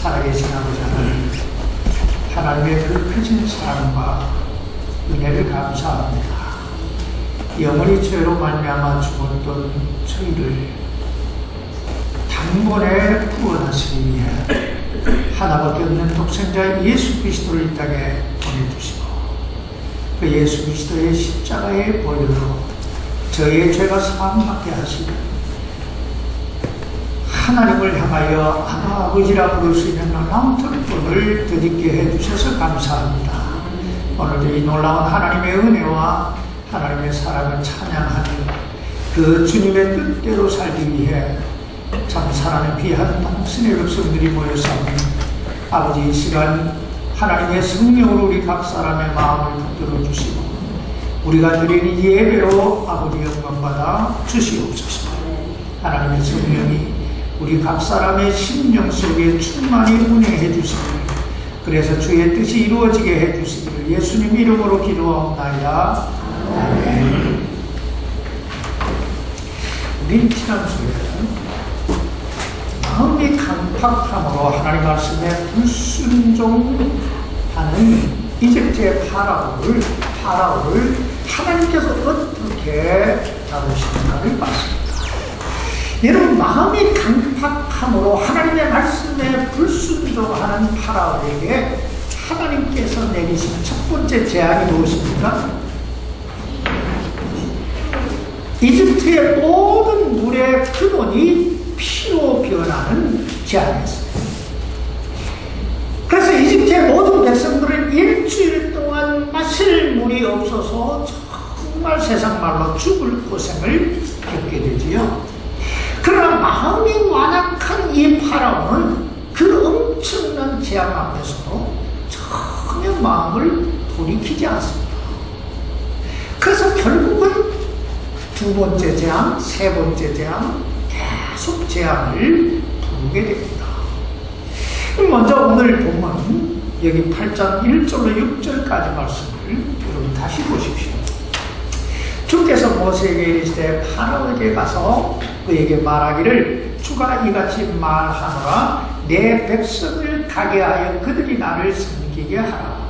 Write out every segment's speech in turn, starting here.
살아계신 아버지 하나님, 하나님의 그 크신 사랑과 은혜를 감사합니다. 영원히 죄로 말미암아 죽었던 저희를 단번에 구원하시기 위해 하나밖에 없는 독생자 예수 그리스도를 이 땅에 보내주시고 그 예수 그리스도의 십자가의 보혈로 저희의 죄가 사함받게 하시고 하나님을 향하여 아버지라 부를 수 있는 놀라운 특권을 드리게 해주셔서 감사합니다. 오늘도 이 놀라운 하나님의 은혜와 하나님의 사랑을 찬양하는 그 주님의 뜻대로 살기 위해 참 사랑의 귀한 당신의 백성들이 모여사오니 아버지 이 시간 하나님의 성령으로 우리 각 사람의 마음을 붙들어 주시고 우리가 드리는 예배로 아버지 영광받아 주시옵소서. 하나님의 성령이 우리 각 사람의 심령 속에 충만히 운행해 주시기를, 그래서 주의 뜻이 이루어지게 해 주시기를 예수님 이름으로 기도하옵나이다. 아멘. 우리 지난주에 마음이 강팍함으로 하나님 말씀에 불순종하는 이집트의 파라오를 하나님께서 어떻게 다루시는가를 봤습니다. 여러분, 마음이 강팍함으로 하나님의 말씀에 불순종하는 파라오에게 하나님께서 내리신 첫 번째 제안이 무엇입니까? 이집트의 모든 물의 근원이 피로 변하는 제안이었습니다. 그래서 이집트의 모든 백성들은 일주일 동안 마실 물이 없어서 정말 세상말로 죽을 고생을 겪게 되지요. 그러나 마음이 완악한 이 파라오는 그 엄청난 재앙 앞에서도 전혀 마음을 돌이키지 않습니다. 그래서 결국은 두 번째 재앙, 세 번째 재앙, 계속 재앙을 부르게 됩니다. 먼저 오늘 본문 여기 8장 1절로 6절까지 말씀을 여러분 다시 보십시오. 주께서 모세에게 이르시되 파라오에게 가서 그에게 말하기를 주가 이같이 말하노라 내 백성을 가게 하여 그들이 나를 섬기게 하라.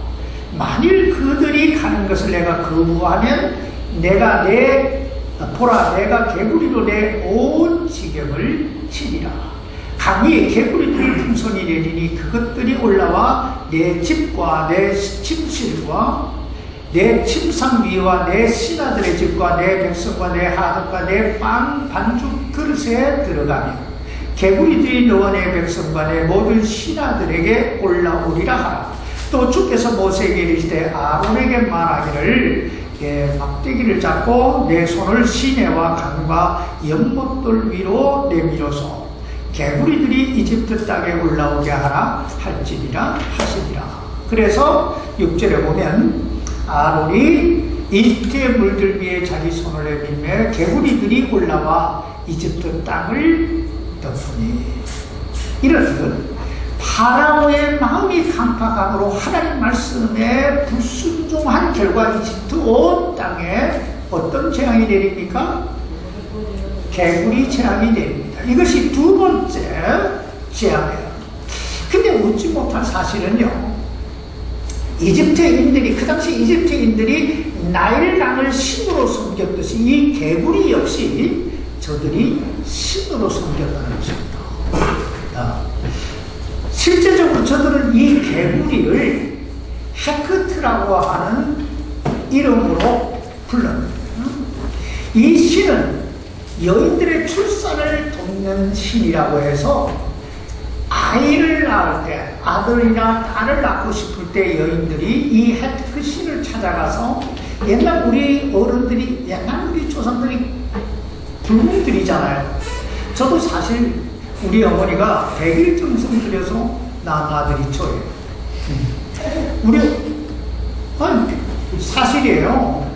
만일 그들이 가는 것을 내가 거부하면 내가 개구리로 내 온 지경을 치리라. 강이 개구리들 풍선이 내리니 그것들이 올라와 내 집과 내 침실과 내 침상 위와 내 신하들의 집과 내 백성과 내 하덕과 내 빵 반죽 그릇에 들어가며 개구리들이 너와 내 백성과 내 모든 신하들에게 올라오리라 하라. 또 주께서 모세에게 이르시되 아론에게 말하기를 내 막대기를 잡고 내 손을 시내와 강과 연못들 위로 내밀어서 개구리들이 이집트 땅에 올라오게 하라 할지니라 하시니라. 그래서 6절에 보면 아론이 이집트의 물들 위에 자기 손을 내밀며 개구리들이 올라와 이집트 땅을 덮으니, 이렇듯 파라오의 마음이 강팍함으로 하나님 말씀에 불순종한 결과 이집트 온 땅에 어떤 재앙이 내립니까? 개구리 재앙이 내립니다. 이것이 두 번째 재앙이에요. 근데 웃지 못할 사실은요, 이집트인들이, 그 당시 이집트인들이 나일강을 신으로 섬겼듯이 이 개구리 역시 저들이 신으로 섬겼다는 것입니다. 실제적으로 저들은 이 개구리를 헤크트라고 하는 이름으로 불렀는데, 이 신은 여인들의 출산을 돕는 신이라고 해서 아이를 낳을 때, 아들이나 딸을 낳고 싶을 때 여인들이 이 헤크트 신을 찾아가서, 옛날 우리 어른들이, 옛날 우리 조상들이 불공들이잖아요. 저도 사실 우리 어머니가 100일 정성 들여서 낳은 아들이 저예요. 사실이에요.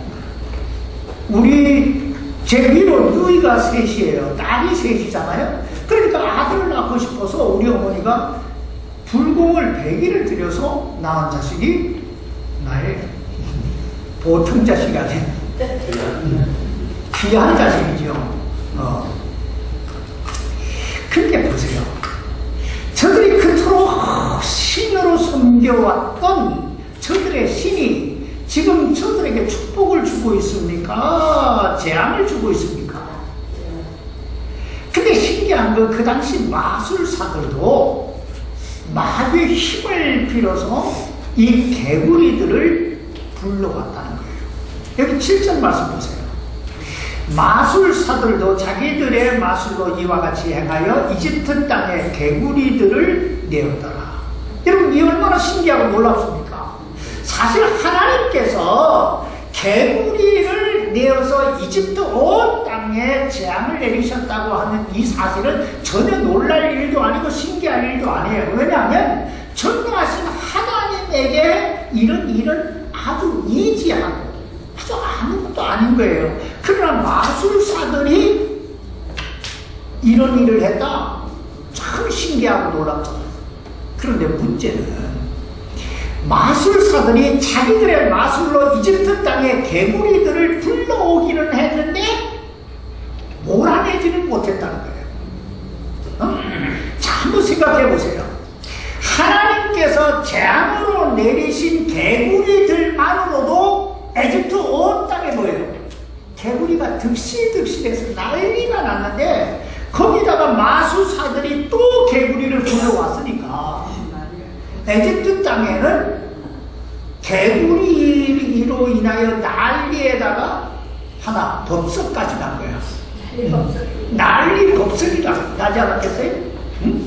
제 위로 누이가 셋이에요. 딸이 셋이잖아요. 그러니까 아들을 낳고 싶어서 우리 어머니가 불공을 100일을 들여서 낳은 자식이 나의 보통 자식이 아니에요. 귀한 자식이죠. 근데 보세요. 저들이 그토록 신으로 섬겨왔던 저들의 신이 지금 저들에게 축복을 주고 있습니까? 재앙을 주고 있습니까? 근데 신기한 건 그 당시 마술사들도 마귀의 힘을 빌어서 이 개구리들을 불러왔다는 거예요. 여기 7절 말씀 보세요. 마술사들도 자기들의 마술로 이와 같이 행하여 이집트 땅에 개구리들을 내었더라. 여러분, 이 얼마나 신기하고 놀랍습니까? 사실 하나님께서 개구리를 내어서 이집트 온 땅에 재앙을 내리셨다고 하는 이 사실은 전혀 놀랄 일도 아니고 신기할 일도 아니에요. 왜냐하면 전능하신 하나님에게 이런 일은 아주 이지하고 아주 아무것도 아닌 거예요. 그러나 마술사들이 이런 일을 했다? 참 신기하고 놀랍잖아요. 그런데 문제는 마술사들이 자기들의 마술로 이집트 땅에 개구리들을 불러오기는 했는데 몰아내지는 못했다는 거예요. 자, 한번 생각해 보세요. 하나님께서 재앙으로 내리신 개구리들만으로도 에집트 온 땅에 뭐예요? 개구리가 득실득실해서 난리가 났는데 거기다가 마술사들이 또 개구리를 불러왔으니까 에집트 땅에는 개구리로 인하여 난리에다가 하나 법석까지 난 거야. 난리 법석이라 나지 않았겠어요? 응?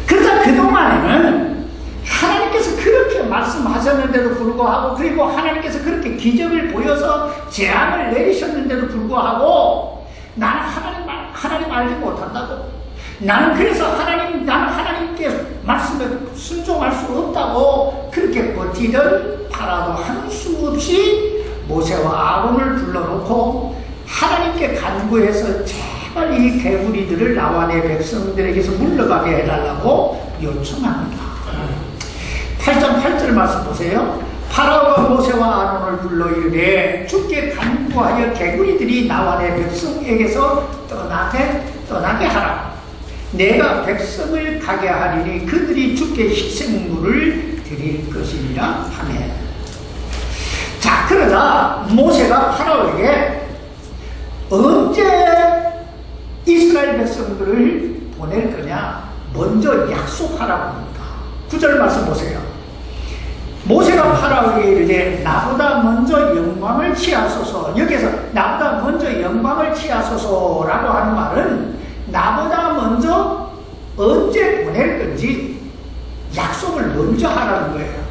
그러다 그동안에는 하나님께서 그렇게 말씀하셨는데도 불구하고, 그리고 하나님께서 그렇게 기적을 보여서 재앙을 내리셨는데도 불구하고 나는 하나님 알지 못한다고, 나는 그래서 나는 하나님께 말씀에 순종할 수 없다고 그렇게 버티던 파라도 한 수 없이 모세와 아론을 불러놓고 하나님께 간구해서 제발 이 개구리들을 나와 내 백성들에게서 물러가게 해달라고 요청합니다. 8장 8절 말씀 보세요. 파라오가 모세와 아론을 불러 이르되 주께 간구하여 개구리들이 나와 내 백성에게서 떠나게 하라. 내가 백성을 가게 하리니 그들이 주께 희생물을 드릴 것이니라 하매. 자, 그러자 모세가 파라오에게 언제 이스라엘 백성들을 보낼 거냐 먼저 약속하라고 합니다. 9절 말씀 보세요. 모세가 파라오에게 이르되 나보다 먼저 영광을 취하소서. 여기서 나보다 먼저 영광을 취하소서라고 하는 말은 나보다 먼저 언제 보낼 건지 약속을 먼저 하라는 거예요.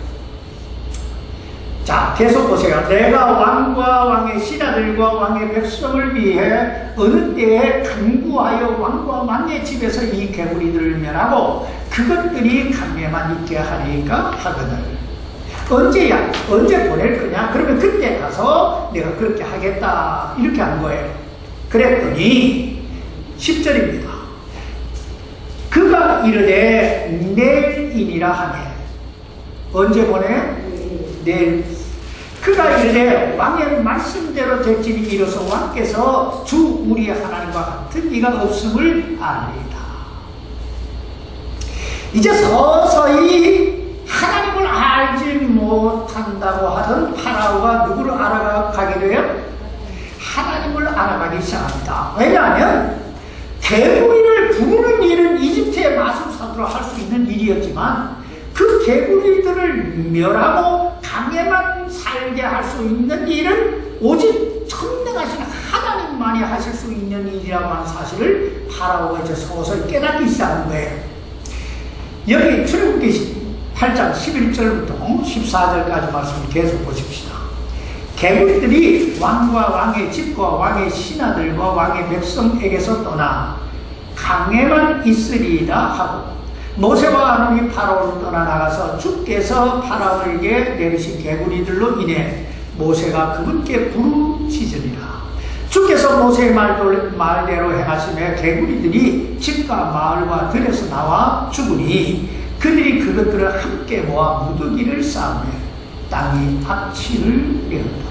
자, 계속 보세요. 내가 왕과 왕의 신하들과 왕의 백성을 위해 어느 때에 간구하여 왕과 왕의 집에서 이 개구리들을 멸하고 그것들이 감매만 있게 하리까 하거늘. 언제 보낼 거냐? 그러면 그때 가서 내가 그렇게 하겠다. 이렇게 한 거예요. 그랬더니 10절입니다. 그가 이르되 내일이니라 하네. 언제 보내요? 내일. 그가 이르되 왕의 말씀대로 될지니 이로써 왕께서 주 우리 하나님과 같은 이가 없음을 알리이다. 이제 서서히 하나님을 알지 못한다고 하던 파라오가 누구를 알아가게 돼요? 하나님을 알아가기 시작합니다. 왜냐하면 개구리를 부르는 일은 이집트의 마술사들로 할 수 있는 일이었지만 그 개구리들을 멸하고 강에만 살게 할 수 있는 일은 오직 전능하신 하나님만이 하실 수 있는 일이라고 하는 사실을 파라오가 이제 서서히 깨닫기 시작하는 거예요. 여기 출애굽기 8장 11절부터 14절까지 말씀을 계속 보십시다. 개구리들이 왕과 왕의 집과 왕의 신하들과 왕의 백성에게서 떠나 강에만 있으리이다 하고 모세와 아론이 파라오를 떠나 나가서 주께서 파라오에게 내리신 개구리들로 인해 모세가 그분께 부르짖으니라. 주께서 모세의 말대로 행하시며 개구리들이 집과 마을과 들에서 나와 죽으니 그들이 그것들을 함께 모아 무더기를 쌓으며 땅이 악취를 내었더라.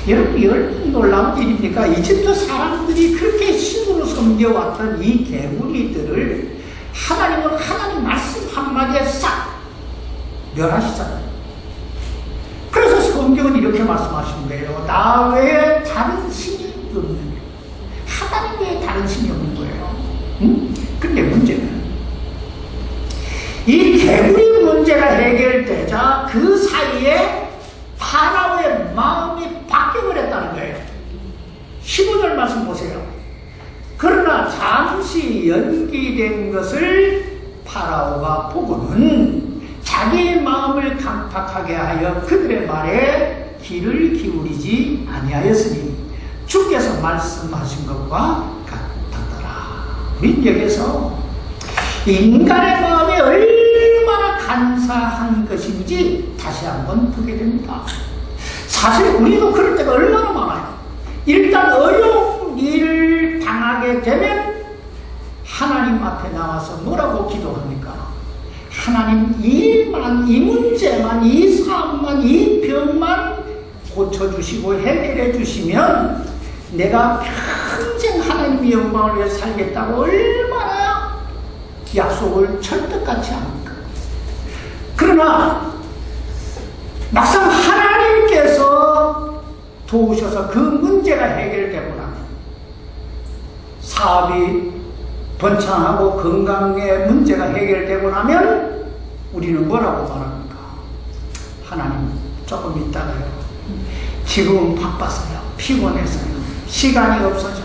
여러분, 이 얼마나 놀라운 일입니까? 이집트 사람들이 그렇게 신으로 섬겨왔던 이 개구리들을 하나님은 하나님 말씀 한마디 한마디에 싹 멸하시잖아요. 그래서 성경은 이렇게 말씀하시는 거예요. 나 외에 다른 신이 없는 거예요. 하나님 외에 다른 신이 없는 거예요. 근데 문제는 이 개구리 문제가 해결되자 그 사이에 파라오의 마음이 바뀌어버렸다는 거예요. 15절 말씀 보세요. 그러나 잠시 연기된 것을 파라오가 보고는 자기의 마음을 강팍하게 하여 그들의 말에 귀를 기울이지 아니하였으니 주께서 말씀하신 것과 같더라. 우린 여기서 인간의 마음이 얼마나 간사한 것인지 다시 한번 보게 됩니다. 사실 우리도 그럴 때가 얼마나 많아요. 일단 어려운 일을 당하게 되면 하나님 앞에 나와서 뭐라고 기도합니까? 하나님 이 문제만, 이 사업만, 이 병만 고쳐주시고 해결해 주시면 내가 평생 하나님의 영광을 위해 살겠다고 얼마나 약속을 철떡같이 합니까? 그러나 막상 하나님께서 도우셔서 그 문제가 해결되고 나면 사업이 번창하고 건강의 문제가 해결되고 나면 우리는 뭐라고 말합니까? 하나님 조금 있다가요. 지금은 바빠서요. 피곤해서요. 시간이 없어서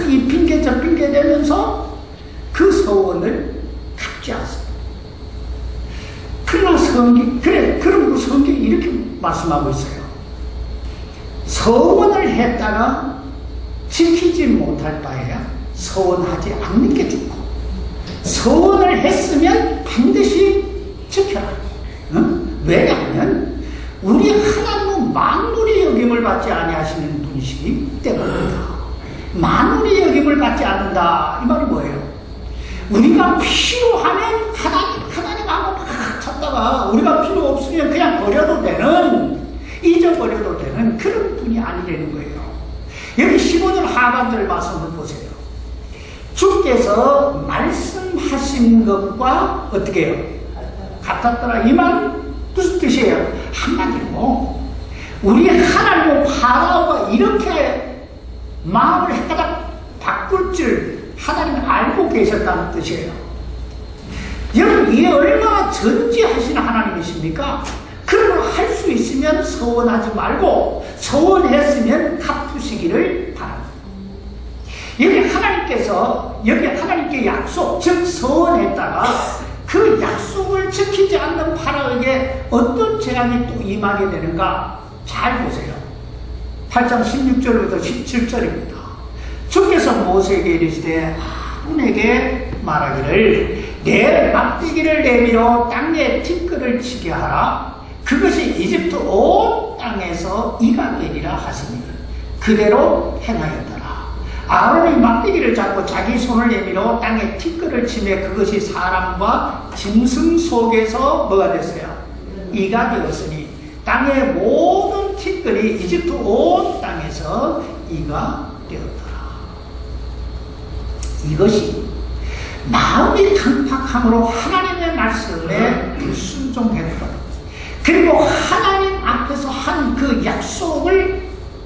이 핑계 저 핑계 대면서 그 소원을 갚지 않습니다. 그러나 그럼 성경이 이렇게 말씀하고 있어요. 소원을 했다가 지키지 못할 바에야 소원하지 않는 게 좋고, 소원을 했으면 반드시 지켜라. 왜냐하면 우리 하나님은 만물의 여김을 받지 아니하시는 분이시기 때문입니다. 만물의 여김을 받지 않는다. 이 말이 뭐예요? 우리가 필요하면 하나님하고 막 찾다가 우리가 필요 없으면 그냥 버려도 되는, 잊어버려도 되는 그런 분이 아니라는 거예요. 여기 15절 하반절 말씀을 보세요. 주께서 말씀하신 것과 어떻게 해요? 같았더라. 이 말 무슨 뜻이에요? 한마디로 우리 하나님 파라오가 이렇게 마음을 헷갈아 바꿀 줄 하나님이 알고 계셨다는 뜻이에요. 여러분, 이게 얼마나 전지하시는 하나님이십니까? 그러면 할 수 있으면 소원하지 말고 소원했으면 갚으시기를 바랍니다. 여기 하나님께 약속, 즉 소원했다가 그 약속을 지키지 않는 파라오에게 어떤 재앙이 또 임하게 되는가? 잘 보세요. 8장 16절부터 17절입니다. 주께서 모세에게 이르시되 아론에게 말하기를 내 막대기를 내밀어 땅에 티끌을 치게 하라. 그것이 이집트 온 땅에서 이가 되리라 하시니 그대로 행하였더라. 아론이 막대기를 잡고 자기 손을 내밀어 땅에 티끌을 치매 그것이 사람과 짐승 속에서 뭐가 됐어요? 이가 되었으니 땅의 모든 티끌이 이집트 온 땅에서 이가 되었더라. 이것이 마음이 강팍함으로 하나님의 말씀에 불순종했다. 그리고 하나님 앞에서 한 그 약속을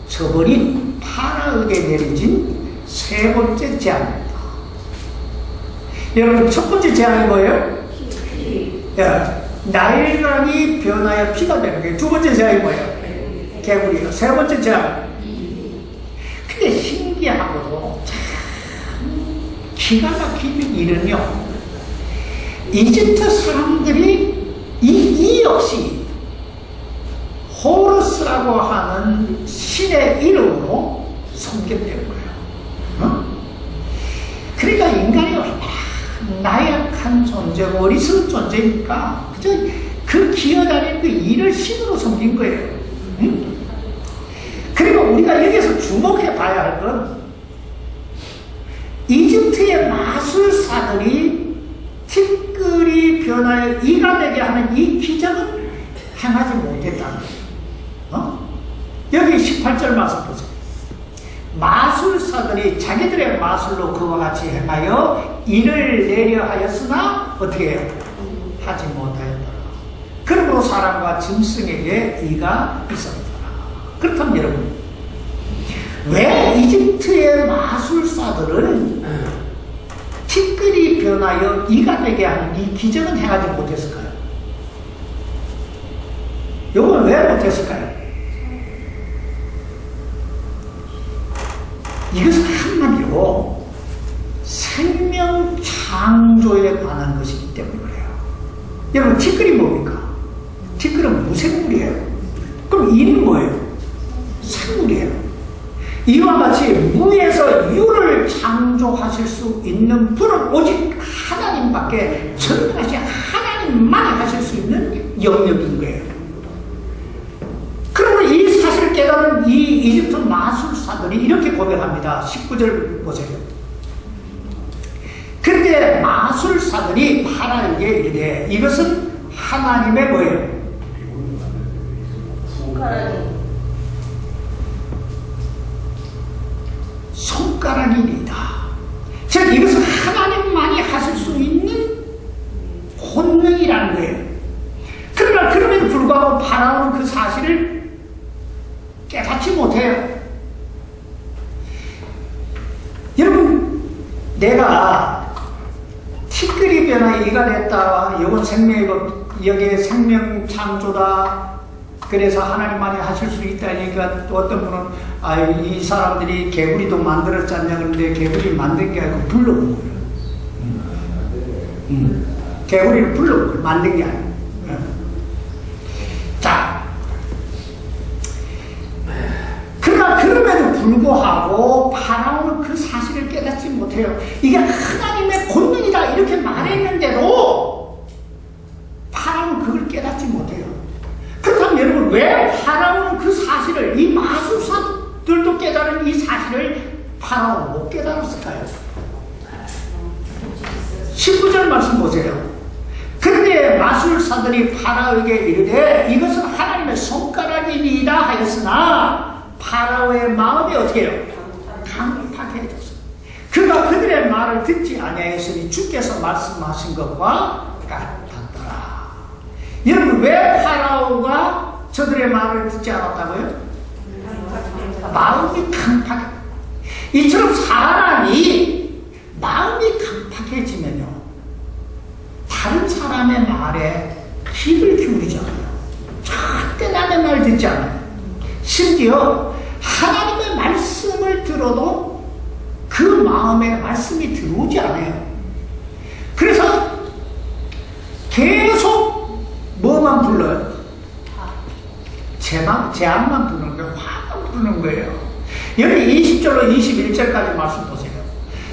저버린 파라오에게 내려진 세 번째 재앙입니다. 여러분, 첫 번째 재앙이 뭐예요? 나일강이 변하여 피가 되는 거예요. 두 번째 재앙이 뭐예요? 개구리예요. 세 번째 재앙. 근데 신기하고도 참 기가 막힌 일은요, 이집트 사람들이 이 역시 호루스라고 하는 신의 이름으로 섬겼다는 거예요. 그러니까 인간이 나약한 존재고 어리석은 존재니까 그저 그 기어다니는 그 일을 신으로 섬긴 거예요. 그리고 우리가 여기서 주목해 봐야 할 건 이집트의 마술사들이 티끌이 변하여 이가 되게 하는 이 기적은 행하지 못했다는 거예요. 여기 18절 말씀 보세요. 마술사들이 자기들의 마술로 그와 같이 행하여 이를 내려 하였으나 어떻게 해요? 하지 못하였더라. 그러므로 사람과 짐승에게 이가 있었더라. 그렇다면 여러분, 왜 이집트의 마술사들은 티끌이 변하여 이가 되게 하는 이 기적은 행하지 못했을까요? 이걸 왜 못했을까요? 이것은 한마디로 생명 창조에 관한 것이기 때문에 그래요. 여러분, 티끌이 뭡니까? 티끌은 무생물이에요. 그럼 이는 뭐예요? 생물이에요. 이와 같이 무에서 유를 창조하실 수 있는 분은 오직 하나님밖에, 전능하신 하나님만이 하실 수 있는 영역인 거예요. 그러면 이 사실을 깨달은 이 이집트 마술사들이 이렇게 고백합니다. 19절 보세요. 그런데 마술사들이 파라에게 이르되 이것은 하나님의 뭐예요? 손가락이니이다. 즉 이것은 하나님만이 하실 수 있는 본능이라는 거예요. 그러나 그럼에도 불구하고 파라오는 그 사실을 깨닫지 못해요. 여러분, 내가 티끌이 변화에 이가 됐다, 이건 생명이고 여기에 생명 창조다, 그래서 하나님만이 하실 수 있다니까 또 어떤 분은 이 사람들이 개구리도 만들었지 않냐 그러는데 개구리 만든 게 아니고 불러온 거예요. 개구리를 불러온 거예요. 만든 게 아니고. 자, 그러나 그럼에도 불구하고 파라오는 그 사실을 깨닫지 못해요. 이게 하나님의 권능이다 이렇게 말했는데도 파라오는 그걸 깨닫지 못해요. 그렇다면 여러분, 왜 파라오는 그 사실을, 이 마술사들도 깨달은 이 사실을 파라오는 못 깨달았을까요? 19절 말씀 보세요. 그런데 마술사들이 파라오에게 이르되 이것은 하나님의 손가락이니이다 하였으나 파라오의 마음이 어떻게 해요? 강팍해졌어. 그가 그들의 말을 듣지 아니하였으니 주께서 말씀하신 것과 같았더라. 여러분, 왜 파라오가 저들의 말을 듣지 않았다고요? 마음이 강팍해. 이처럼 사람이 마음이 강팍해지면요, 다른 사람의 말에 귀를 기울이지 않아요. 절대 남의 말 듣지 않아요. 심지어 하나님의 말씀을 들어도 그 마음에 말씀이 들어오지 않아요. 그래서 계속 뭐만 불러요? 재앙만 부르는 거예요. 화만 부르는 거예요. 여기 20절로 21절까지 말씀 보세요.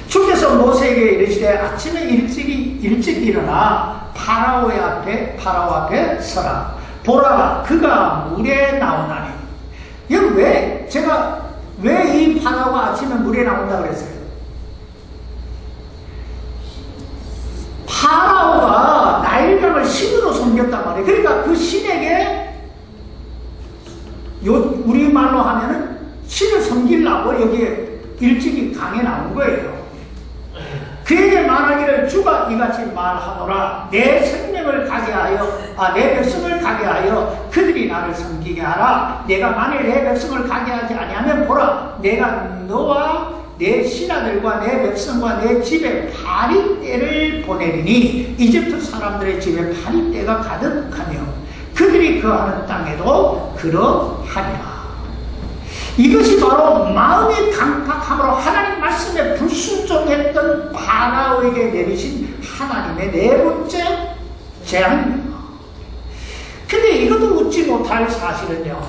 주께서 모세에게 이르시되 아침에 일찍 일어나 파라오 앞에 서라. 보라, 그가 물에 나오나니. 여러분, 왜 이 파라오가 아침에 물에 나온다 그랬어요? 파라오가 나일강을 신으로 섬겼단 말이에요. 그러니까 그 신에게 우리말로 하면은 신을 섬기려고 여기에 일찍이 강에 나온 거예요. 그에게 말하기를 주가 이같이 말하노라. 내 생명을 가게 하여 내 백성을 가게 하여 그들이 나를 섬기게 하라. 내가 만일 내 백성을 가게 하지 아니하면 보라, 내가 너와 내 신하들과 내 백성과 내 집에 파리떼를 보내리니 이집트 사람들의 집에 파리떼가 가득하며 그들이 거하는 땅에도 그러하리라. 이것이 바로 마음이 강팍함으로 하나님 말씀에 불순종했던 파라오에게 내리신 하나님의 네 번째 재앙입니다. 근데 이것도 웃지 못할 사실은요,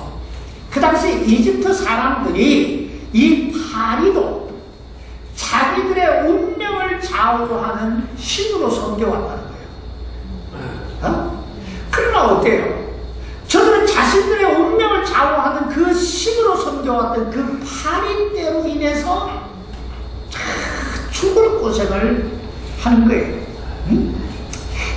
그 당시 이집트 사람들이 이 파리도 자기들의 운명을 좌우하는 신으로 섬겨왔다는 거예요. 그러나 어때요? 저들은 자신들의 운명을 좌우하는 그 신으로 섬겨왔던 그 파리떼로 인해서 죽을 고생을 하는 거예요.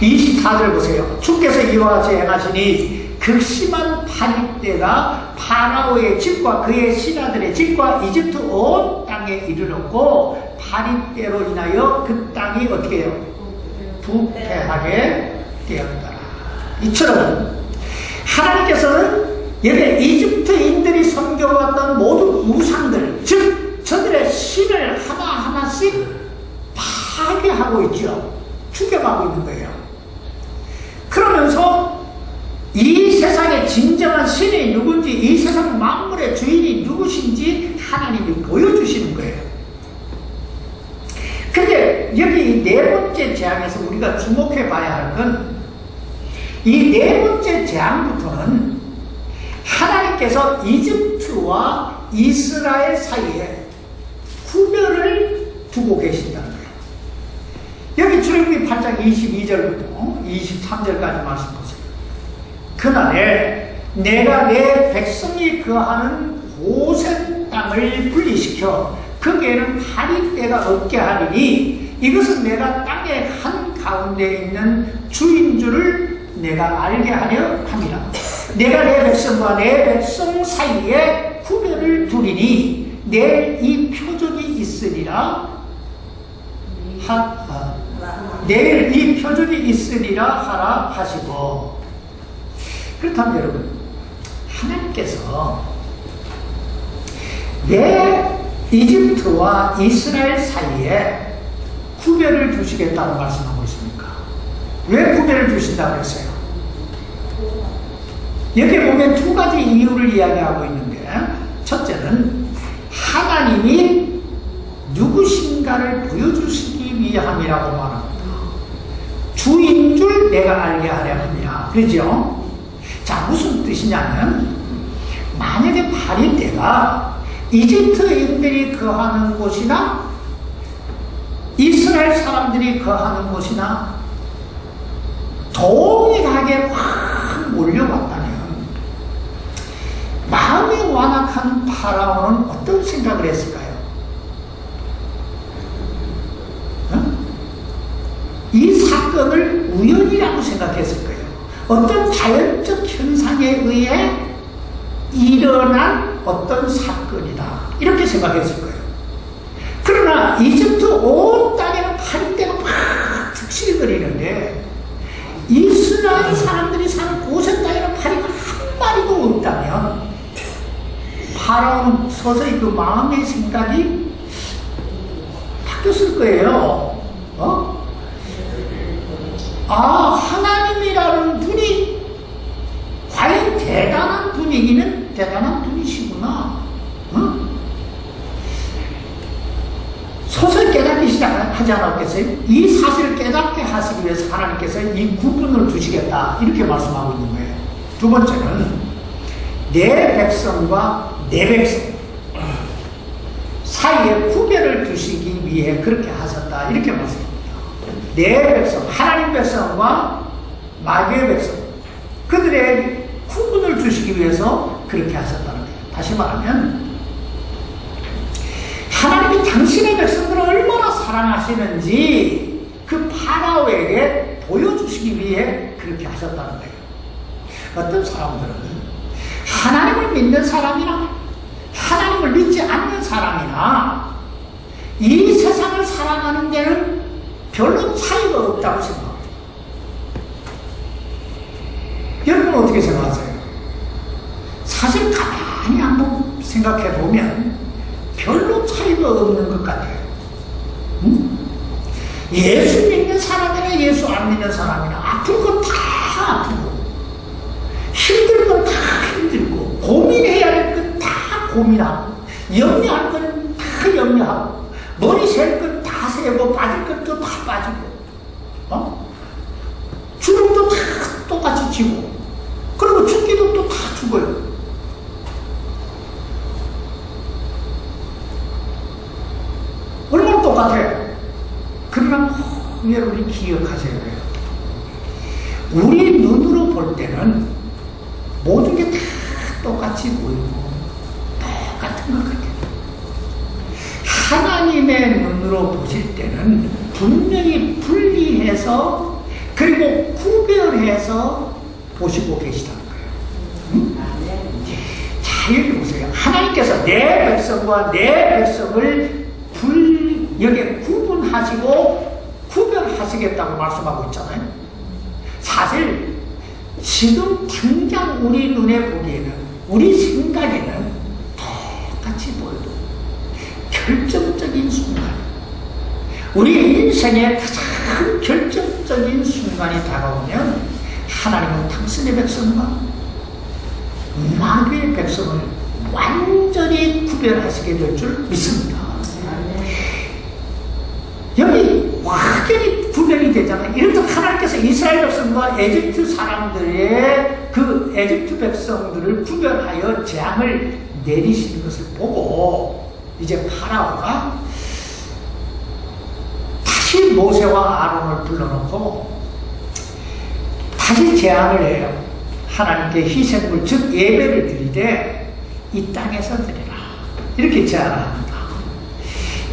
24절 보세요. 주께서 이와 같이 행하시니 극심한 파리떼가 파라오의 집과 그의 신하들의 집과 이집트 온 땅에 이르렀고 파리떼로 인하여 그 땅이 어떻게 해요? 부패하게 되었더라. 이처럼 하나님께서는 여기 이집트인들이 섬겨왔던 모든 우상들, 즉 저들의 신을 하나하나씩 파괴하고 있죠. 죽여가고 있는 거예요. 그러면서 이 세상의 진정한 신이 누군지, 이 세상 만물의 주인이 누구신지 하나님이 보여주시는 거예요. 근데 여기 네 번째 재앙에서 우리가 주목해 봐야 할 건, 이 네 번째 재앙부터는 하나님께서 이집트와 이스라엘 사이에 구별을 두고 계신다는 거예요. 여기 출애굽기 8장 22절부터 23절까지 말씀 보세요. 그날에 내가 내 백성이 거하는 고센 땅을 분리시켜 거기에는 파리떼가 없게 하리니 이것은 내가 땅의 한가운데 있는 주인 줄을 내가 알게 하려 함이라. 내가 내 백성과 내 백성 사이에 구별을 두리니 내일 이 표적이 있으리라 내일 이 표적이 있으리라 하라 하시고. 그렇다면 여러분, 하나님께서 왜 이집트와 이스라엘 사이에 구별을 두시겠다고 말씀하고 있습니까? 왜 구별을 두신다고 했어요? 여기 보면 두 가지 이유를 이야기하고 있는데, 첫째는 하나님이 누구신가를 보여주시기 위함이라고 말합니다. 주인 줄 내가 알게 하려 함이라. 그렇죠? 자, 무슨 뜻이냐면, 만약에 파리떼가 이집트인들이 거하는 곳이나 이스라엘 사람들이 거하는 곳이나 동일하게 확 몰려왔다면 마음이 완악한 파라오는 어떤 생각을 했을까요? 이 사건을 우연이라고 생각했을 거예요. 어떤 자연적 현상에 의해 일어난 어떤 사건이다, 이렇게 생각했을 거예요. 그러나 이집트 온 땅에는 파리떼가 막 특실거리는데 이스라엘 사람들이 사는 고센 땅에는 파리가 한 마리도 없다면 파라오는 서서히 그 마음의 생각이 바뀌었을 거예요. 하나님이라는 분이 과연 대단한 분이기는 대단한 분이시구나. 서서히 깨닫기 시작하지 않았겠어요? 이 사실을 깨닫게 하시기 위해서 하나님께서 이 구분을 두시겠다, 이렇게 말씀하고 있는 거예요. 두 번째는 내 백성과 내 백성 사이에 구별을 두시기 위해 그렇게 하셨다, 이렇게 말씀합니다. 내 백성, 하나님 백성과 마귀의 백성, 그들의 구분을 두시기 위해서 그렇게 하셨다는 거예요. 다시 말하면 하나님이 당신의 백성들을 얼마나 사랑하시는지 그 파라오에게 보여주시기 위해 그렇게 하셨다는 거예요. 어떤 사람들은 하나님을 믿는 사람이나 하나님을 믿지 않는 사람이나 이 세상을 살아가는 데는 별로 차이가 없다고 생각합니다. 여러분은 어떻게 생각하세요? 사실 가만히 한번 생각해 보면 별로 차이가 없는 것 같아요. 예수 믿는 사람이나 예수 안 믿는 사람이나 아픈 건 다 아프고 힘들 건 다 힘들고 고민해야 할 건 다 고민하고 염려할 건 다 염려하고 머리 셀 건 다 세고 빠질 것도 다 빠지고 주름도 다 똑같이 지고 그리고 죽기도 또 다 죽어요. 얼마나 똑같아요. 그러나 여러분이 기억하셔야 돼요. 우리 눈으로 볼 때는 모든 게 다 똑같이 보이고 똑같은 것 같아요. 하나님의 눈으로 보실 때는 분명히 분리해서 그리고 구별해서 보시고 계시다는 거예요. 자, 여기 보세요. 하나님께서 내 백성과 내 백성을 여기에 구분하시고 구별하시겠다고 말씀하고 있잖아요. 사실 지금 당장 우리 눈에 보기에는, 우리 생각에는 똑같이 보여도 결정적인 순간, 우리 인생의 가장 결정적인 순간이 다가오면 하나님은 당신의 백성과 마귀의 백성을 완전히 구별하시게 될 줄 믿습니다. 여기 확연히 구별이 되잖아요. 이럴 때 하나님께서 이스라엘 백성과 에집트 사람들의 그 에집트 백성들을 구별하여 재앙을 내리시는 것을 보고 이제 파라오가 다시 모세와 아론을 불러놓고 다시 제안을 해요. 하나님께 희생물, 즉 예배를 드리되 이 땅에서 드리라, 이렇게 제안을 합니다.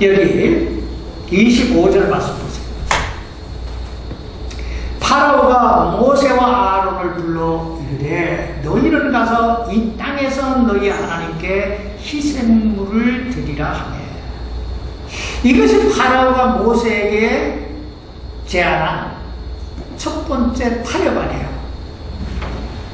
여기 25절 말씀 보세요. 파라오가 모세와 아론을 불러 이르되 너희는 가서 이 땅에서 너희 하나님께 희생물을 드리라 하매, 이것이 파라오가 모세에게 제안한 첫 번째 타협안이에요.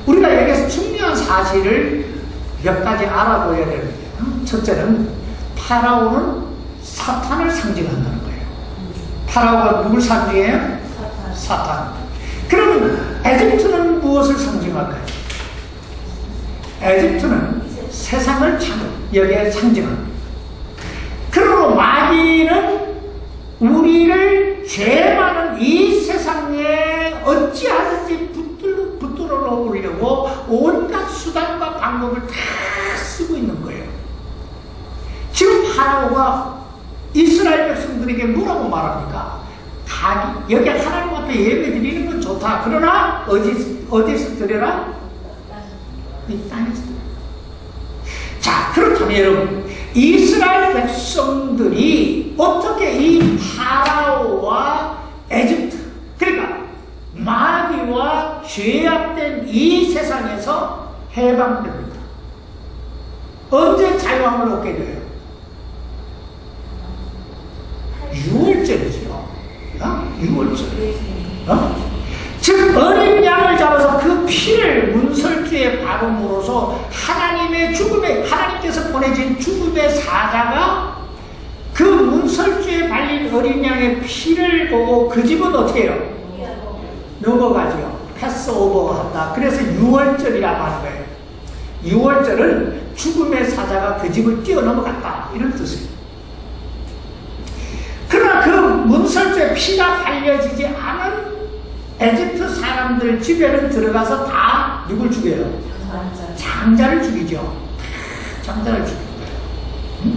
우리가 여기서 중요한 사실을 몇 가지 알아둬야 되는데요. 첫째는 파라오는 사탄을 상징한다는 거예요. 파라오가 누굴 상징해요? 사탄. 그러면 에집트는 무엇을 상징할까요? 에집트는 세상을 여기에 상징합니다. 그러므로 마귀는 우리를 죄 많은 이 세상에 어찌하든지 붙들어 놓으려고 온갖 수단과 방법을 다 쓰고 있는 거예요. 지금 파라오가 이스라엘 백성들에게 뭐라고 말합니까? 여기 하나님 앞에 예배 드리는 건 좋다. 그러나 어디서 드려라? 이 땅에서 드려라. 자, 그렇다면 여러분, 이스라엘 백성들이 어떻게 이 파라오와 에집트, 그러니까 마귀와 죄악된 이 세상에서 해방됩니까? 언제 자유함을 얻게 돼요? 유월절이죠. 유월절. 즉 어린 양을 잡아서 그 피를 문설주에 바름으로써 하나님께서 보내진 죽음의 사자가 그 문설주에 발린 어린 양의 피를 보고 그 집은 어떻게 해요? 넘어가죠. 패스오버 한다. 그래서 유월절이라고 하는 거예요. 유월절은 죽음의 사자가 그 집을 뛰어넘어갔다, 이런 뜻이에요. 그러나 그 문설주에 피가 발려지지 않은 에집트 사람들 집에는 들어가서 다 누굴 죽여요? 장자를 죽이죠. 장자를 죽인 거예요.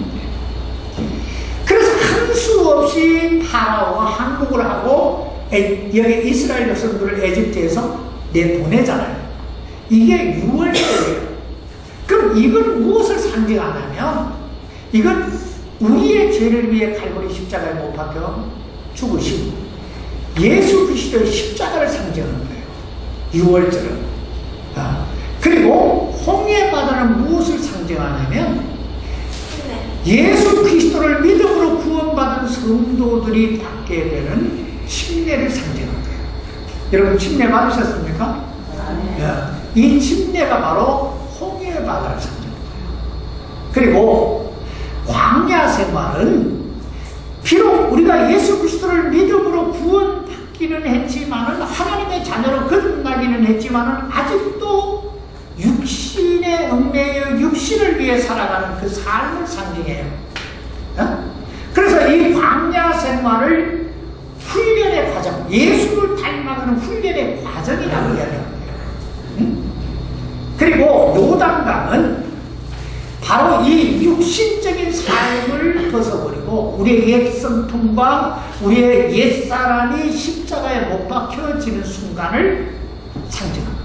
그래서 한 수 없이 파라오가 항복을 하고 여기 이스라엘 백성들을 에집트에서 내보내잖아요. 이게 6월절이에요. 그럼 이건 무엇을 상징하냐면, 이건 우리의 죄를 위해 칼바리 십자가에 못 박혀 죽으신 예수 그리스도의 십자가를 상징하는 거예요. 6월절은. 그리고 홍해바다는 무엇을 상징하냐면, 예수 그리스도를 믿음으로 구원받은 성도들이 받게 되는 침례를 상징하는 거예요. 여러분 침례 받으셨습니까? 이 침례가 바로 홍해바다를 상징하는 거예요. 그리고 광야 생활은 비록 우리가 예수 그리스도를 믿음으로 구원받기는 했지만은, 하나님의 자녀로 거듭나기는 했지만은, 아직도 육신에 얽매여 육신을 위해 살아가는 그 삶을 상징해요. 그래서 이 광야 생활을 훈련의 과정, 예수를 닮아가는 훈련의 과정이라고 이야기합니다. 그리고 요단강은 바로 이 육신적인 삶을 벗어버리고 우리의 옛 성품과 우리의 옛사람이 십자가에 못 박혀지는 순간을 상징합니다.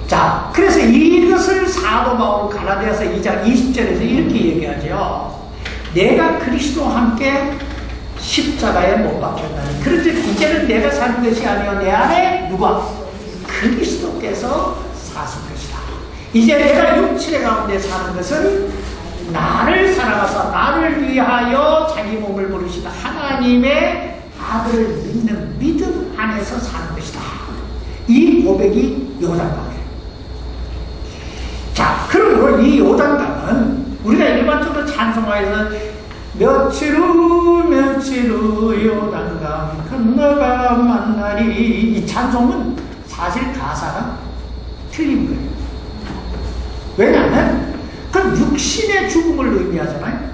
자, 그래서 이것을 사도 바울 갈라디아서 2장 20절에서 이렇게 얘기하죠. 내가 그리스도와 함께 십자가에 못 박혔다니, 그런즉 이제는 내가 사는 것이 아니요 내 안에 누가? 그리스도께서 사신 것이다. 이제 내가 육체 가운데 사는 것은 나를 사랑하사 나를 위하여 자기 몸을 부르시다 하나님의 아들을 믿는 믿음 안에서 안에서 사는 것이다. 이 고백이 요단강이에요. 자, 그러므로 이 요단강은 우리가 일반적으로 찬송가에서 며칠 후 요단강 건너가 만나리, 이 찬송은 사실 가사가 틀린 거예요. 왜냐하면 그 육신의 죽음을 의미하잖아요.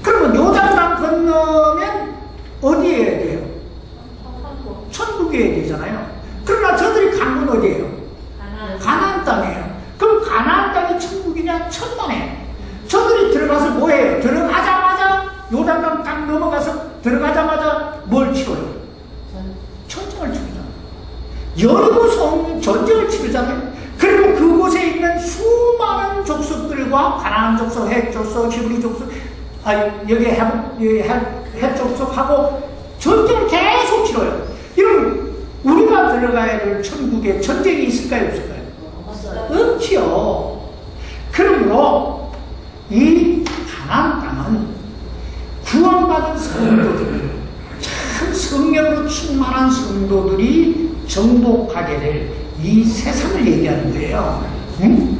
그러면 요단강 건너면 어디에 해야 돼요? 천국에 해야 되잖아요. 그러나 저들이 간 건 어디예요? 가나안 땅이에요. 그럼 가나안 땅이 천국이냐? 천만에. 저들이 들어가서 뭐해요? 들어가자마자 요단강 딱 넘어가서 들어가자마자 뭘 치러요? 전쟁을 치르잖아요. 여리고 전쟁을 치르잖아요. 그리고 그곳에 있는 수많은 족속들과 가나안 족속, 헷 족속, 히브리 족속, 여기 헷 족속하고 전쟁을 계속 치러요. 이런 우리가 들어가야 될 천국에 전쟁이 있을까요, 없을까요? 없지요. 그러므로 이 가나안 땅은 구원받은 성도들, 참 성령으로 충만한 성도들이 정복하게 될 이 세상을 얘기하는 거예요. 응?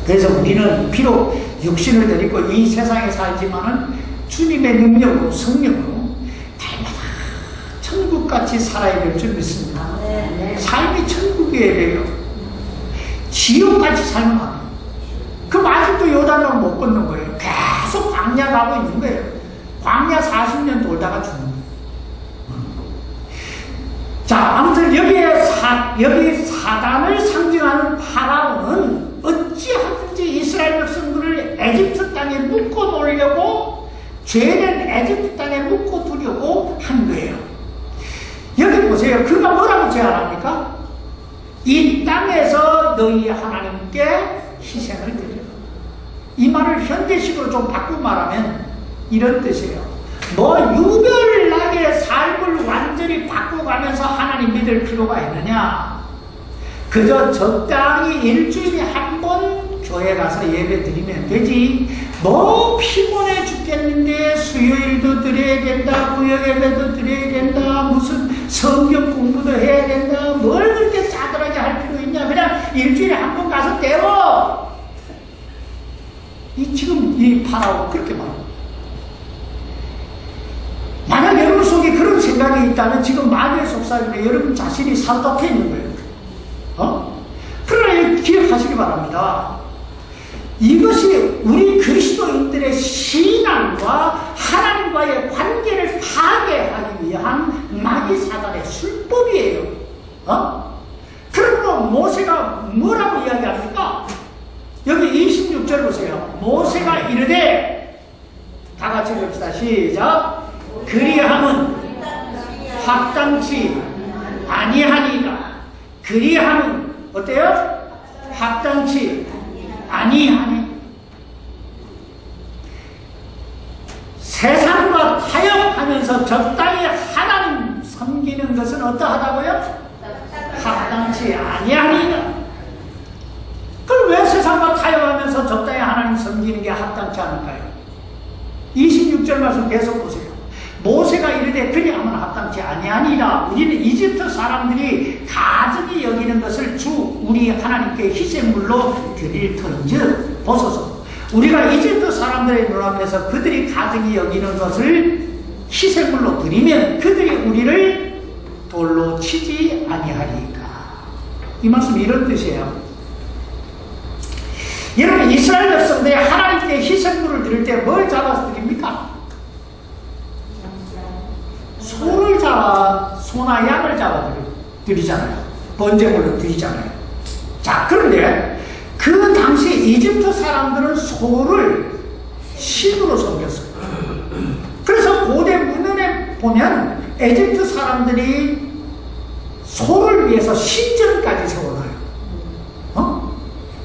그래서 우리는 비록 육신을 드리고 이 세상에 살지만은 주님의 능력으로, 성령으로 달마다 천국같이 살아야 될 줄 믿습니다. 삶이 천국이어야 돼요. 지옥같이 살면 안 돼요. 그럼 아직도 요단강을 못 건넌 거예요. 계속 광야 가고 있는 거예요. 광야 40년 돌다가 죽는 거예요. 자, 아무튼 여기 사단을 상징하는 파라오는 어찌하든지 이스라엘 백성들을 에집트 땅에 묶어 놓으려고, 죄는 에집트 땅에 묶어 두려고 한 거예요. 여기 보세요. 그가 뭐라고 제안합니까? 이 땅에서 너희 하나님께 희생을 드려. 이 말을 현대식으로 좀 바꾸고 말하면 이런 뜻이에요. 뭐 유별나게 삶을 완전히 바꿔가면서 하나님 믿을 필요가 있느냐? 그저 적당히 일주일에 한 번 교회 가서 예배 드리면 되지. 뭐 피곤해 죽겠는데 수요일도 드려야 된다, 구역 예배도 드려야 된다, 무슨 성경 공부도 해야 된다, 뭘 그렇게 짜들하게 할 필요 있냐? 그냥 일주일에 한 번 가서 때워. 지금 이 파라오 그렇게 말합니다. 만약 여러분 속에 그런 생각이 있다면 지금 마귀의 속삭임에 여러분 자신이 사로잡혀 있는 거예요. 그러나 기억하시기 바랍니다. 이것이 우리 그리스도인들의 신앙과 하나님과의 관계를 파괴하기 위한 마귀 사단의 술법이에요. 그러므로 모세가 뭐라고 이야기합니까? 여기 26절 보세요. 모세가 이르되, 다 같이 봅시다. 시작. 그리함은 합당치 아니하니라. 그리함은 어때요? 합당치 아니하니. 세상과 타협하면서 적당히 하나님 섬기는 것은 어떠하다고요? 합당치 아니하니라. 그럼 왜 세상과 타협하면서 적당히 하나님 섬기는 게 합당치 않을까요? 26절 말씀 계속 보세요. 모세가 이르되 그리하면 합당치 아니하니라. 우리는 이집트 사람들이 가증히 여기는 것을 주 우리 하나님께 희생물로 드릴 터인즉 보소서. 우리가 이집트 사람들의 눈앞에서 그들이 가증히 여기는 것을 희생물로 드리면 그들이 우리를 돌로 치지 아니하리까. 이 말씀이 이런 뜻이에요. 여러분, 이스라엘 백성들이 하나님께 희생물을 드릴 때 뭘 잡아서 드립니까? 소나 양을 잡아 드리잖아요. 번제물로 드리잖아요. 자, 그런데 그 당시 이집트 사람들은 소를 신으로 섬겼어요. 그래서 고대 문헌에 보면 에집트 사람들이 소를 위해서 신전까지 세워놔요.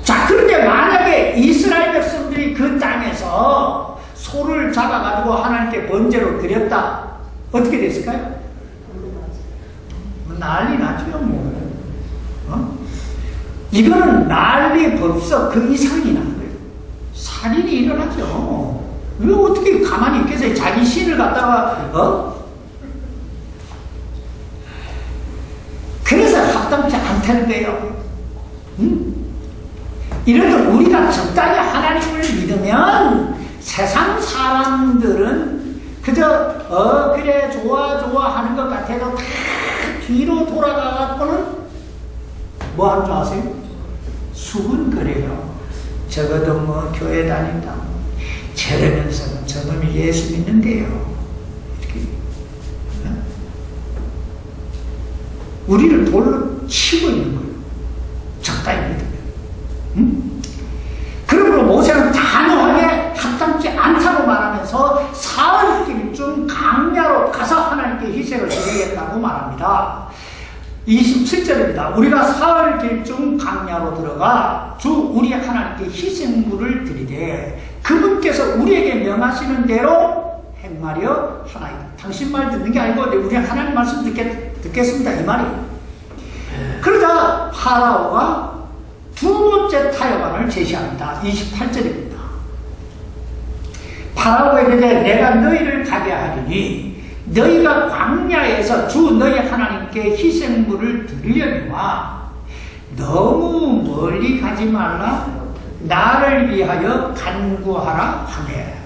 자, 그런데 만약에 이스라엘 백성들이 그 땅에서 소를 잡아가지고 하나님께 번제로 드렸다. 어떻게 됐을까요? 난리 나죠, 뭐. 이거는 난리 법석 그 이상이 나는 거예요. 살인이 일어나죠. 왜 어떻게 가만히 있겠어요? 자기 신을 갖다가, 합당치 않다는 거예요. 응? 이래도 우리가 적당히 하나님을 믿으면 세상 사람들은 그저 그래 좋아 하는 것 같아도 다 뒤로 돌아가갖고는 뭐 하는 줄 아세요? 수군거려요. 적어도 뭐 교회 다닌다 저러면서 저놈이 예수 믿는데요. 이렇게 우리를 돌로 치고 있는 거예요. 적당히 믿으면. 응? 그러므로 모세는 단호하게 합당치 않다고 말하면서 사흘 길쯤 강야로 가서 하나님께 희생을 드리겠다고 말합니다. 27절입니다. 우리가 사흘 길쯤 강야로 들어가 주 우리 하나님께 희생물을 드리되 그분께서 우리에게 명하시는 대로 행하려 하나이다. 당신 말 듣는 게 아니고 우리 하나님 말씀 듣겠습니다. 이 말이에요. 그러자 파라오가 두 번째 타협안을 제시합니다. 28절입니다. 파라오에게 내가 너희를 가게 하리니 너희가 광야에서 주 너희 하나님께 희생물을 드리려니와 너무 멀리 가지 말라 나를 위하여 간구하라 하네.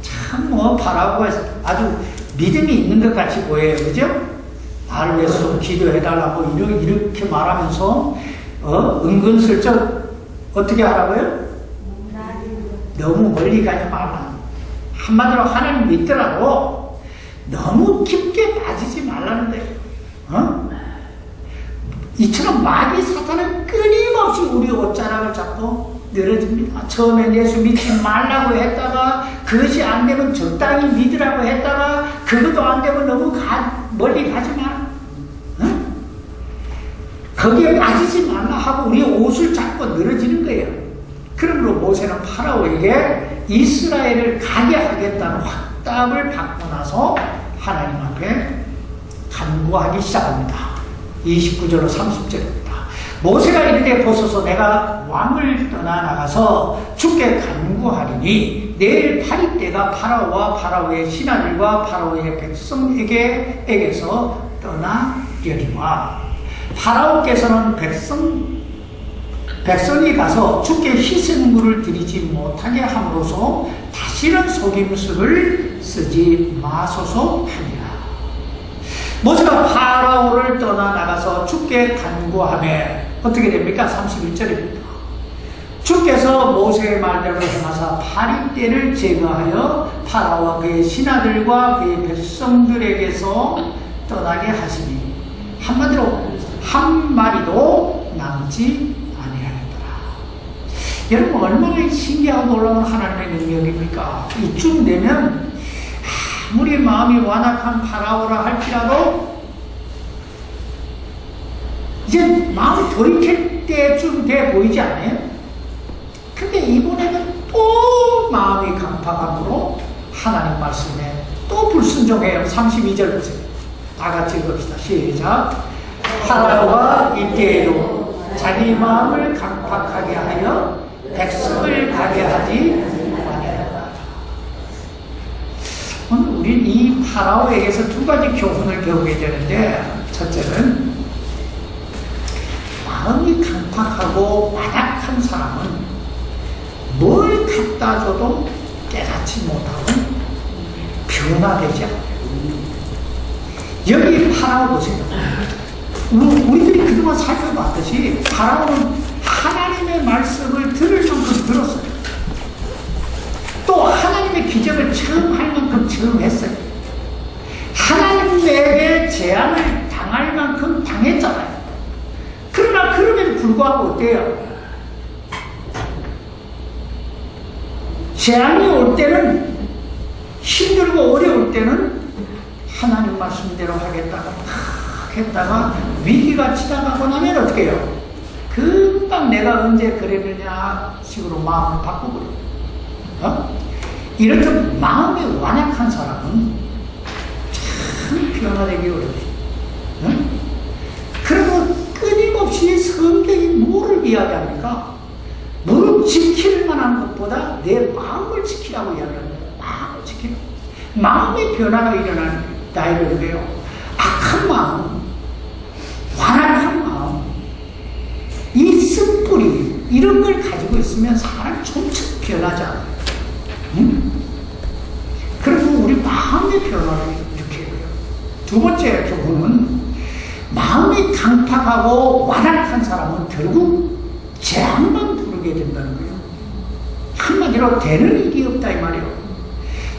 참 뭐 파라오가 아주 믿음이 있는 것 같이 보여요. 그죠? 나를 위해서 기도해달라고 이렇게 말하면서 은근슬쩍 어떻게 하라고요? 너무 멀리 가지 말라. 한마디로 하나님 믿더라도 너무 깊게 빠지지 말라는 거예요. 이처럼 마귀 사탄은 끊임없이 우리 옷자락을 잡고 늘어집니다. 처음엔 예수 믿지 말라고 했다가 그것이 안 되면 적당히 믿으라고 했다가 그것도 안 되면 너무 멀리 가지 마라. 거기에 빠지지 말라 하고 우리의 옷을 잡고 늘어지는 거예요. 그러므로 모세는 파라오에게 이스라엘을 가게 하겠다는 확답을 받고 나서 하나님 앞에 간구하기 시작합니다. 29절로 30절입니다. 모세가 이르되 보소서 내가 왕을 떠나 나가서 주께 간구하리니 내일 8일때가 파라오와 파라오의 신하들과 파라오의 백성에게서 떠나려니와 파라오께서는 백성이 가서 주께 희생물을 드리지 못하게 함으로써 다시는 속임수를 쓰지 마소서 하니라. 모세가 파라오를 떠나 나가서 주께 간구하매 어떻게 됩니까? 31절입니다. 주께서 모세의 말대로 행하사 8일때를 제거하여 파라오와 그의 신하들과 그의 백성들에게서 떠나게 하시니 한마디로 한 마리도 남지 아니하였더라. 여러분 얼마나 신기하고 놀라운 하나님의 능력입니까? 이쯤 되면 아무리 마음이 완악한 파라오라 할지라도 이제 마음이 돌이킬 때쯤 돼 보이지 않아요? 근데 이번에는 또 마음이 강팍함으로 하나님 말씀에 또 불순종해요. 32절 보세요. 다 같이 읽읍시다. 시작. 파라오가 이때에도 자기 마음을 강팍하게 하여 백성을 가게 하지 아니하였다. 오늘 우리는 이 파라오에게서 두 가지 교훈을 배우게 되는데, 첫째는 마음이 강팍하고 완악한 사람은 뭘 갖다 줘도 깨닫지 못하고 변화되지 않아요. 여기 파라오 보세요. 우리들이 그동안 살펴봤듯이 파라오는 하나님의 말씀을 들을 만큼 들었어요. 또 하나님의 기적을 처음 할 만큼 처음 했어요. 하나님에게 재앙을 당할 만큼 당했잖아요. 그러나 그럼에도 불구하고 어때요? 재앙이 올 때는, 힘들고 어려울 때는 하나님 말씀대로 하겠다가 했다가 위기가 지나가고 나면 어떻게 해요? 금방 내가 언제 그랬느냐 식으로 마음을 바꾸고요. 이렇듯 마음이 완악한 사람은 참 변화되기 어렵죠. 그리고 끊임없이 성경이 뭐를 이야기합니까? 무릎 지킬 만한 것보다 내 마음을 지키라고 이야기합니다. 마음을 지키라. 마음의 변화가 일어난다 이거예요. 악한 마음, 완악한 마음, 이런 걸 가지고 있으면 사람이 좀처럼 변하지 않아요. 응? 그리고 우리 마음의 변화를 일으켜요. 두 번째 교훈은 마음이 강팍하고 완악한 사람은 결국 재앙만 부르게 된다는 거예요. 한마디로 되는 일이 없다 이 말이에요.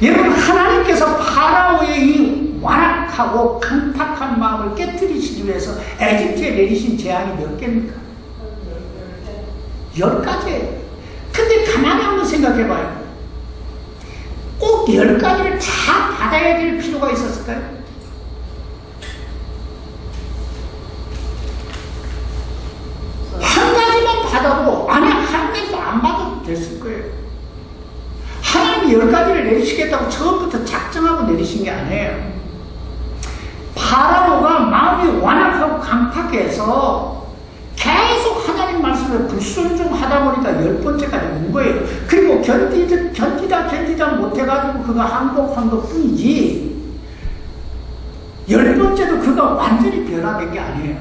여러분, 하나님께서 파라오의 이 완악하고 강팍한 마음을 깨뜨리시기 위해서 에집트에 내리신 재앙이 몇 개입니까? 10가지예요. 근데 가만히 한번 생각해봐요. 꼭 10가지를 다 받아야 될 필요가 있었을까요? 한 가지만 받아도, 아니 한 가지도 안 받아도 됐을 거예요. 하나님이 10가지를 내리시겠다고 처음부터 작정하고 내리신 게 아니에요. 파라오가 마음이 완악하고 강팍해서 계속 하나님 말씀에 불순종하다 보니까 10번째까지 온 거예요. 그리고 견디다 못해가지고 그가 항복한 것 뿐이지 10번째도 그가 완전히 변화된 게 아니에요.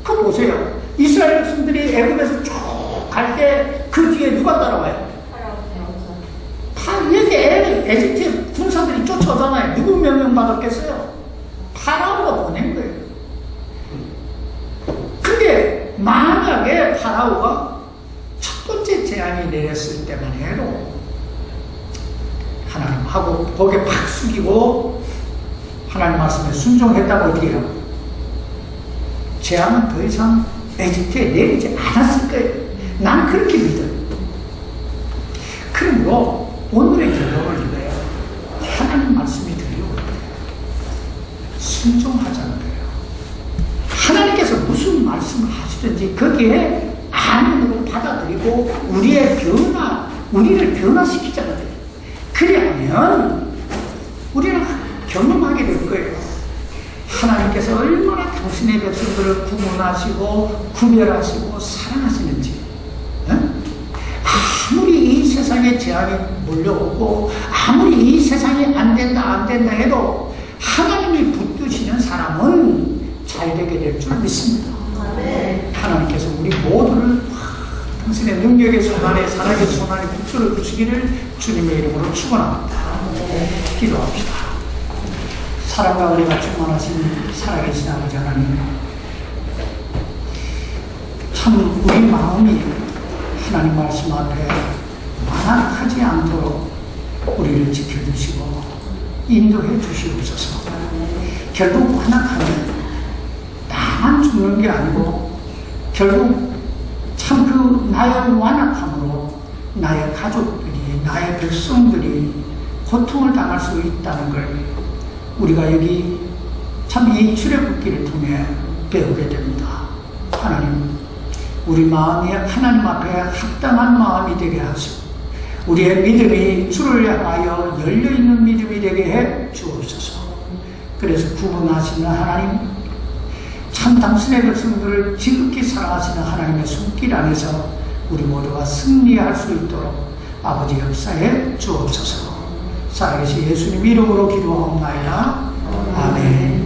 그거 보세요. 이스라엘 백성들이 애굽에서 쭉 갈 때 그 뒤에 누가 따라와요? 여기 에집트 군사들이 쫓아오잖아요. 누구 명령 받았겠어요? 파라오가 보낸 거예요. 근데 만약에 파라오가 첫 번째 재앙이 내렸을 때만 해도 하나님하고 고개 팍 숙이고 하나님 말씀에 순종했다고 어떻게 해요? 재앙은 더 이상 에집트에 내리지 않았을 거예요. 난 그렇게 믿어요. 그러므로 오늘의 결론을 이거예요. 하나님 말씀이 들려올 때 순종하자는 거예요. 하나님께서 무슨 말씀을 하시든지 거기에 아멘으로 받아들이고 우리를 변화시키자는 거예요. 그러면 우리는 경험하게 될 거예요. 하나님께서 얼마나 당신의 백성들을 구분하시고 구별하시고 사랑하시는지. 아무리 이 세상에 재앙이 몰려오고 아무리 이 세상이 안 된다 해도 하나님이 붙드시는 사람은 잘 되게 될 줄 믿습니다. 하나님께서 우리 모두를 당신의 능력의 손안에 살아계 손안에 붙들어 주시기를 주님의 이름으로 축원합니다. 기도합시다. 사랑과 은혜가 충만하신 살아계신 아버지 하나님, 참 우리 마음이 하나님 말씀 앞에 완악하지 않도록 우리를 지켜주시고 인도해 주시옵소서. 결국 완악하면 나만 죽는 게 아니고 결국 참 그 나의 완악함으로 나의 가족들이, 나의 백성들이 고통을 당할 수 있다는 걸 우리가 여기 참 이 출애굽기를 통해 배우게 됩니다. 하나님, 우리 마음이 하나님 앞에 합당한 마음이 되게 하시고 우리의 믿음이 주를 향하여 열려있는 믿음이 되게 해 주옵소서. 그래서 구분하시는 하나님, 참 당신의 백성들을 지극히 사랑하시는 하나님의 손길 안에서 우리 모두가 승리할 수 있도록 아버지 역사에 주옵소서. 살아계신 예수님 이름으로 기도하옵나이다. 아멘.